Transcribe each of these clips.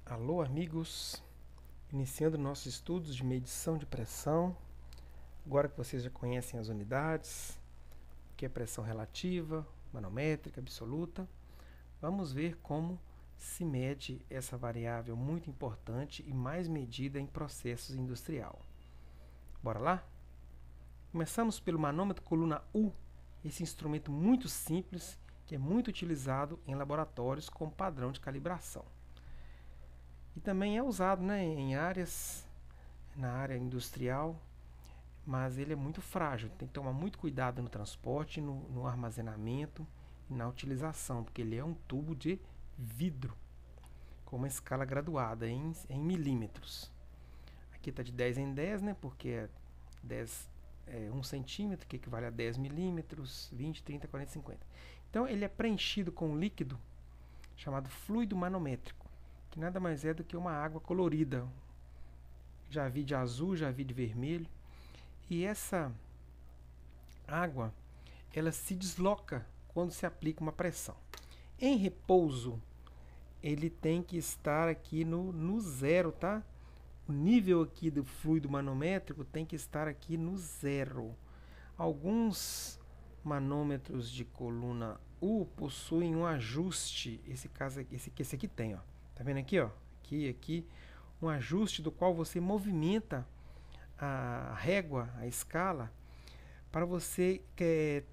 Alô, amigos! Iniciando nossos estudos de medição de pressão. Agora que vocês já conhecem as unidades, o que é pressão relativa, manométrica, absoluta, vamos ver como se mede essa variável muito importante e mais medida em processos industrial. Bora lá? Começamos pelo manômetro coluna U, esse instrumento muito simples que é muito utilizado em laboratórios como padrão de calibração. E também é usado, em áreas, na área industrial, mas ele é muito frágil. Tem que tomar muito cuidado no transporte, no armazenamento e na utilização, porque ele é um tubo de vidro, com uma escala graduada em milímetros. Aqui está de 10 em 10, porque é 1 centímetro, que equivale a 10 milímetros, 20, 30, 40, 50. Então ele é preenchido com um líquido chamado fluido manométrico, que nada mais é do que uma água colorida. Já vi de azul, já vi de vermelho. E essa água, ela se desloca quando se aplica uma pressão. Em repouso, ele tem que estar aqui no zero, tá? O nível aqui do fluido manométrico tem que estar aqui no zero. Alguns manômetros de coluna U possuem um ajuste. Esse aqui tem, ó. Tá vendo aqui, ó? Aqui, um ajuste do qual você movimenta a régua, a escala, para você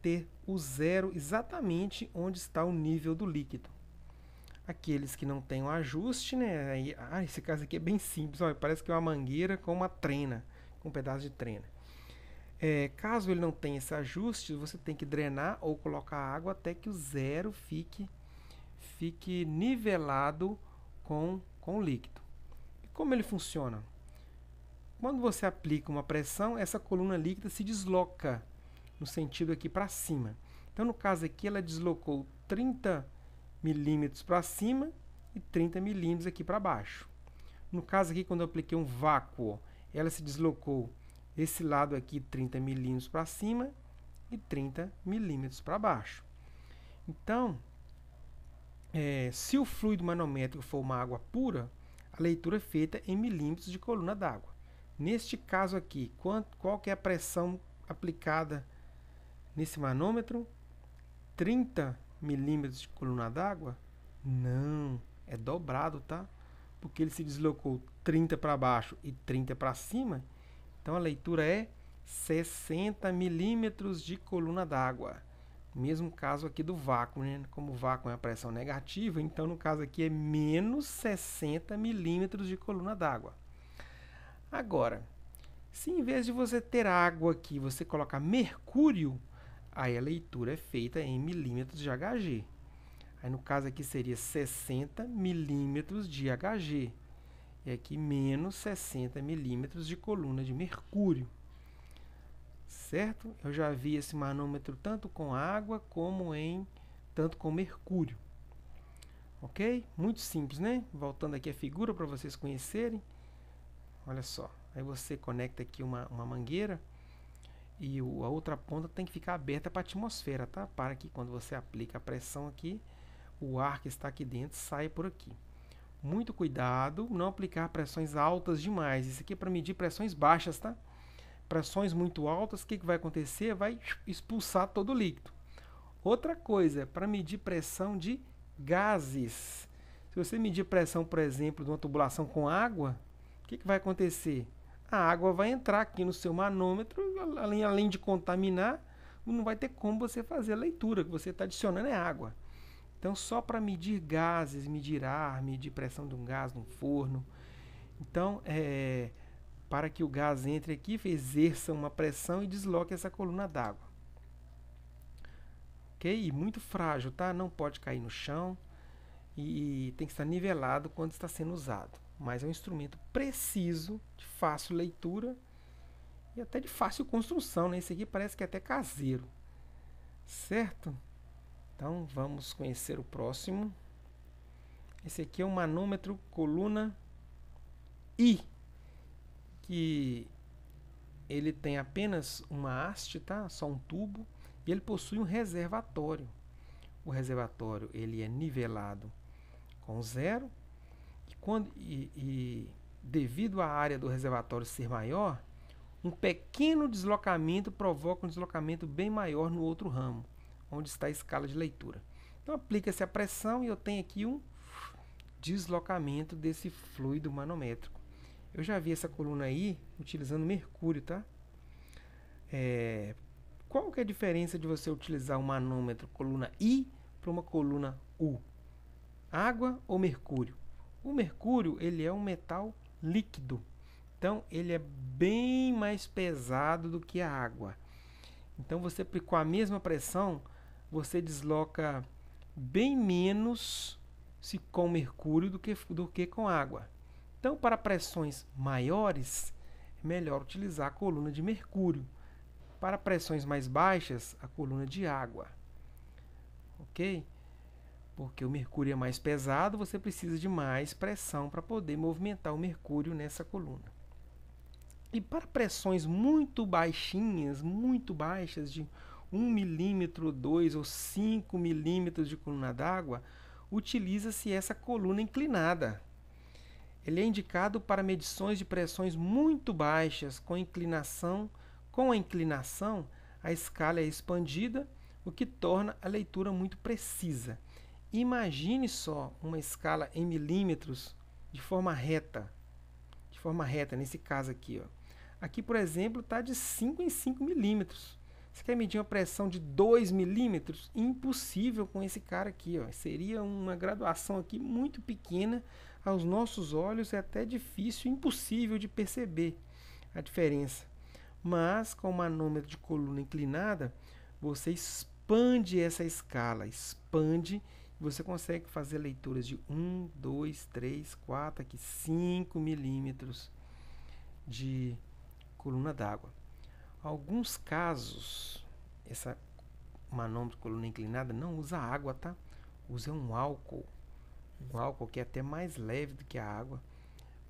ter o zero exatamente onde está o nível do líquido. Aqueles que não têm o ajuste, esse caso aqui é bem simples, olha, parece que é uma mangueira com uma trena, com um pedaço de trena. Caso ele não tenha esse ajuste, você tem que drenar ou colocar água até que o zero fique nivelado com o líquido. E como ele funciona? Quando você aplica uma pressão, essa coluna líquida se desloca no sentido aqui para cima. Então, no caso aqui, ela deslocou 30 milímetros para cima e 30 milímetros aqui para baixo. No caso aqui, quando eu apliquei um vácuo, ela se deslocou esse lado aqui 30 milímetros para cima e 30 milímetros para baixo. Então, se o fluido manométrico for uma água pura, a leitura é feita em milímetros de coluna d'água. Neste caso aqui, qual que é a pressão aplicada nesse manômetro? 30 milímetros de coluna d'água? Não, é dobrado, tá? Porque ele se deslocou 30 para baixo e 30 para cima. Então a leitura é 60 milímetros de coluna d'água. Mesmo caso aqui do vácuo, Como o vácuo é uma pressão negativa, então no caso aqui é menos 60 milímetros de coluna d'água. Agora, se em vez de você ter água aqui, você colocar mercúrio, aí a leitura é feita em milímetros de Hg. Aí no caso aqui seria 60 milímetros de Hg. E aqui menos 60 milímetros de coluna de mercúrio. Certo? Eu já vi esse manômetro tanto com água como tanto com mercúrio. Ok? Muito simples, né? Voltando aqui a figura para vocês conhecerem. Olha só, aí você conecta aqui uma mangueira e a outra ponta tem que ficar aberta para a atmosfera, tá? Para que quando você aplica a pressão aqui, o ar que está aqui dentro saia por aqui. Muito cuidado, não aplicar pressões altas demais. Isso aqui é para medir pressões baixas, tá? Pressões muito altas, o que vai acontecer? Vai expulsar todo o líquido. Outra coisa, para medir pressão de gases. Se você medir pressão, por exemplo, de uma tubulação com água, o que vai acontecer? A água vai entrar aqui no seu manômetro, além de contaminar, não vai ter como você fazer a leitura, que você está adicionando é água. Então, só para medir gases, medir ar, medir pressão de um gás num forno. Então, para que o gás entre aqui, exerça uma pressão e desloque essa coluna d'água. Ok? E muito frágil, tá? Não pode cair no chão e tem que estar nivelado quando está sendo usado. Mas é um instrumento preciso, de fácil leitura e até de fácil construção, Esse aqui parece que é até caseiro. Certo? Então, vamos conhecer o próximo. Esse aqui é um manômetro coluna I, que ele tem apenas uma haste, tá? Só um tubo, e ele possui um reservatório. O reservatório ele é nivelado com zero, e Devido à área do reservatório ser maior, um pequeno deslocamento provoca um deslocamento bem maior no outro ramo, onde está a escala de leitura. Então aplica-se a pressão e eu tenho aqui um deslocamento desse fluido manométrico. Eu já vi essa coluna aí utilizando mercúrio, tá? Qual que é a diferença de você utilizar um manômetro coluna I para uma coluna U? Água ou mercúrio? O mercúrio, ele é um metal líquido. Então, ele é bem mais pesado do que a água. Então, você com a mesma pressão, você desloca bem menos com mercúrio do que com água. Então, para pressões maiores, é melhor utilizar a coluna de mercúrio. Para pressões mais baixas, a coluna de água. Ok? Porque o mercúrio é mais pesado, você precisa de mais pressão para poder movimentar o mercúrio nessa coluna. E para pressões muito baixinhas, muito baixas, de 1 milímetro, 2 ou 5 milímetros de coluna d'água, utiliza-se essa coluna inclinada. Ele é indicado para medições de pressões muito baixas, com a inclinação, a escala é expandida, o que torna a leitura muito precisa. Imagine só uma escala em milímetros de forma reta. Nesse caso aqui. Aqui, por exemplo, está de 5 em 5 milímetros. Você quer medir uma pressão de 2 milímetros? Impossível com esse cara aqui. Seria uma graduação aqui muito pequena. Aos nossos olhos é até difícil, impossível de perceber a diferença. Mas com o manômetro de coluna inclinada, você expande essa escala. Você consegue fazer leituras de 1, 2, 3, 4, aqui 5 milímetros de coluna d'água. Alguns casos, essa manômetro de coluna inclinada não usa água, tá? Usa um álcool que é até mais leve do que a água,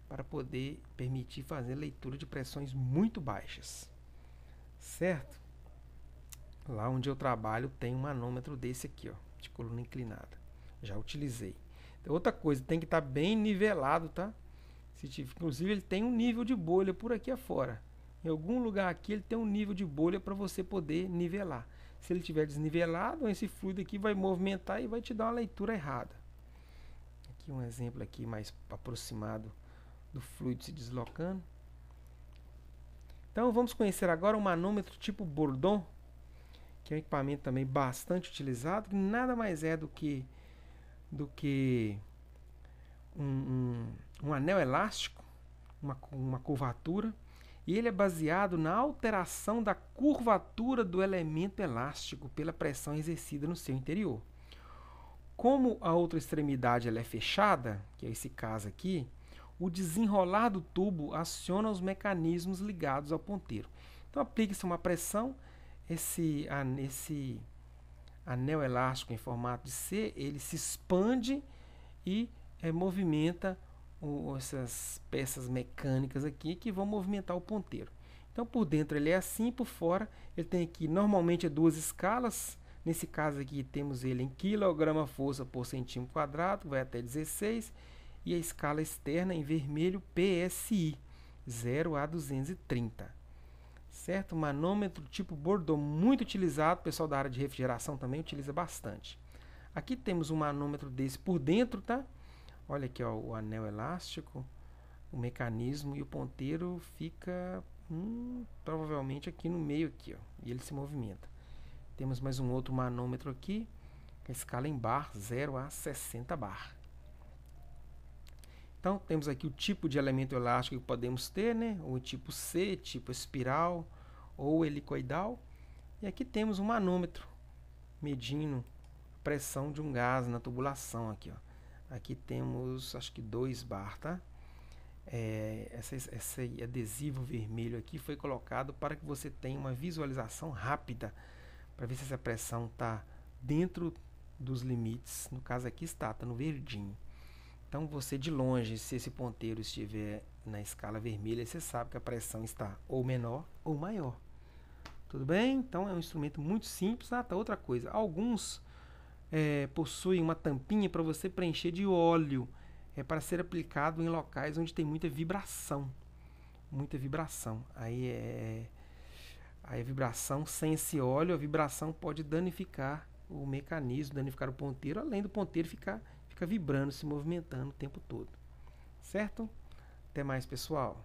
para poder permitir fazer leitura de pressões muito baixas. Certo? Lá onde eu trabalho tem um manômetro desse aqui, de coluna inclinada. Já utilizei. Outra coisa, tem que estar bem nivelado, tá? Inclusive ele tem um nível de bolha por aqui afora. Em algum lugar aqui ele tem um nível de bolha para você poder nivelar. Se ele estiver desnivelado, esse fluido aqui vai movimentar e vai te dar uma leitura errada. Aqui um exemplo aqui mais aproximado do fluido se deslocando. Então vamos conhecer agora o manômetro tipo Bourdon, que é um equipamento também bastante utilizado, que nada mais é do que um anel elástico, uma curvatura, e ele é baseado na alteração da curvatura do elemento elástico pela pressão exercida no seu interior. Como a outra extremidade ela é fechada, que é esse caso aqui, o desenrolar do tubo aciona os mecanismos ligados ao ponteiro. Então aplica-se uma pressão, esse anel elástico em formato de C, ele se expande e movimenta essas peças mecânicas aqui que vão movimentar o ponteiro. Então por dentro ele é assim, por fora ele tem aqui normalmente duas escalas. Nesse caso aqui temos ele em quilograma-força por centímetro quadrado, vai até 16, e a escala externa em vermelho PSI, 0 a 230. Certo? Manômetro tipo Bourdon, muito utilizado, o pessoal da área de refrigeração também utiliza bastante. Aqui temos um manômetro desse por dentro, tá? Olha aqui, o anel elástico, o mecanismo, e o ponteiro fica provavelmente aqui no meio aqui, e ele se movimenta. Temos mais um outro manômetro aqui, a escala em bar, 0 a 60 bar. Então, temos aqui o tipo de elemento elástico que podemos ter, né? O tipo C, tipo espiral ou helicoidal. E aqui temos um manômetro medindo a pressão de um gás na tubulação. Aqui temos, acho que 2 bar, tá? Esse adesivo vermelho aqui foi colocado para que você tenha uma visualização rápida, para ver se essa pressão está dentro dos limites. No caso aqui está no verdinho. Então você de longe, se esse ponteiro estiver na escala vermelha, você sabe que a pressão está ou menor ou maior. Tudo bem? Então é um instrumento muito simples. Outra coisa, alguns possuem uma tampinha para você preencher de óleo. é para ser aplicado em locais onde tem muita vibração. Muita vibração. Aí a vibração, sem esse óleo, a vibração pode danificar o mecanismo, danificar o ponteiro, além do ponteiro ficar vibrando, se movimentando o tempo todo. Certo? Até mais, pessoal.